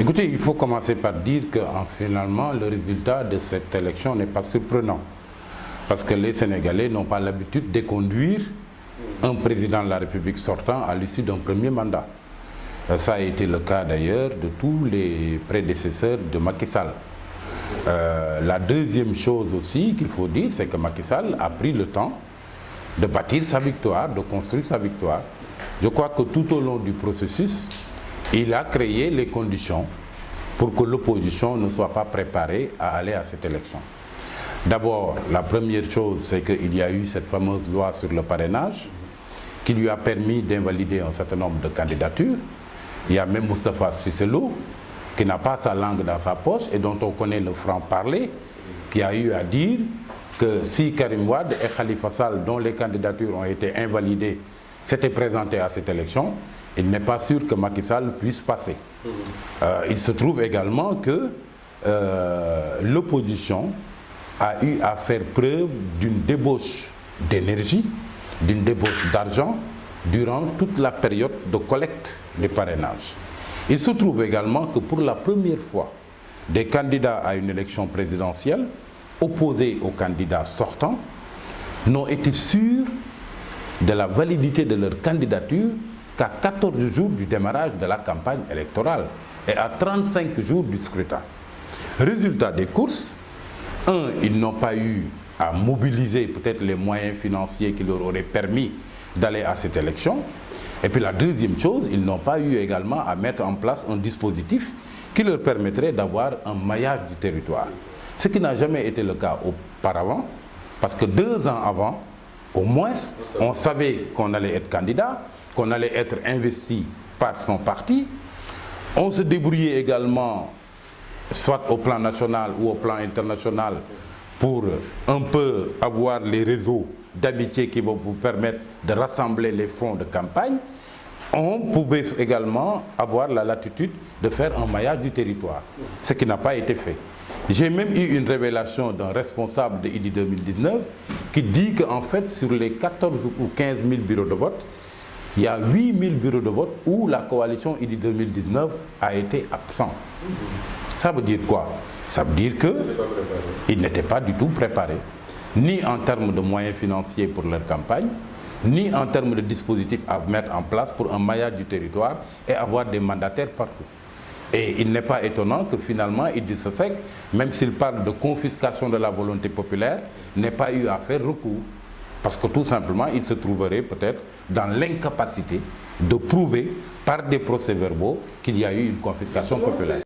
Écoutez, il faut commencer par dire que finalement, le résultat de cette élection n'est pas surprenant. Parce que les Sénégalais n'ont pas l'habitude de conduire un président de la République sortant à l'issue d'un premier mandat. Ça a été le cas d'ailleurs de tous les prédécesseurs de Macky Sall. La deuxième chose aussi qu'il faut dire, c'est que Macky Sall a pris le temps de bâtir sa victoire, de construire sa victoire. Je crois que tout au long du processus, il a créé les conditions pour que l'opposition ne soit pas préparée à aller à cette élection. D'abord, la première chose, c'est qu'il y a eu cette fameuse loi sur le parrainage qui lui a permis d'invalider un certain nombre de candidatures. Il y a même Moustapha Cissé Lo qui n'a pas sa langue dans sa poche et dont on connaît le franc-parler, qui a eu à dire que si Karim Wade et Khalifa Sall, dont les candidatures ont été invalidées, s'étaient présentés à cette élection, il n'est pas sûr que Macky Sall puisse passer. Il se trouve également que l'opposition a eu à faire preuve d'une débauche d'énergie, d'une débauche d'argent durant toute la période de collecte des parrainages. Il se trouve également que pour la première fois, des candidats à une élection présidentielle opposés aux candidats sortants n'ont été sûrs de la validité de leur candidature qu'à 14 jours du démarrage de la campagne électorale et à 35 jours du scrutin. Résultat des courses, ils n'ont pas eu à mobiliser peut-être les moyens financiers qui leur auraient permis d'aller à cette élection. Et puis la deuxième chose, ils n'ont pas eu également à mettre en place un dispositif qui leur permettrait d'avoir un maillage du territoire. Ce qui n'a jamais été le cas auparavant, parce que 2 ans avant, au moins, on savait qu'on allait être candidat, qu'on allait être investi par son parti. On se débrouillait également, soit au plan national ou au plan international, pour un peu avoir les réseaux d'amitié qui vont vous permettre de rassembler les fonds de campagne. On pouvait également avoir la latitude de faire un maillage du territoire, ce qui n'a pas été fait. J'ai même eu une révélation d'un responsable de IDI 2019 qui dit qu'en fait, sur les 14 ou 15 000 bureaux de vote, il y a 8 000 bureaux de vote où la coalition IDI 2019 a été absente. Ça veut dire quoi? Ça veut dire qu'ils n'étaient pas du tout préparés, ni en termes de moyens financiers pour leur campagne, ni en termes de dispositifs à mettre en place pour un maillage du territoire et avoir des mandataires partout. Et il n'est pas étonnant que finalement Idrissa Seck, même s'il parle de confiscation de la volonté populaire, n'ait pas eu à faire recours. Parce que tout simplement, il se trouverait peut-être dans l'incapacité de prouver par des procès-verbaux qu'il y a eu une confiscation populaire.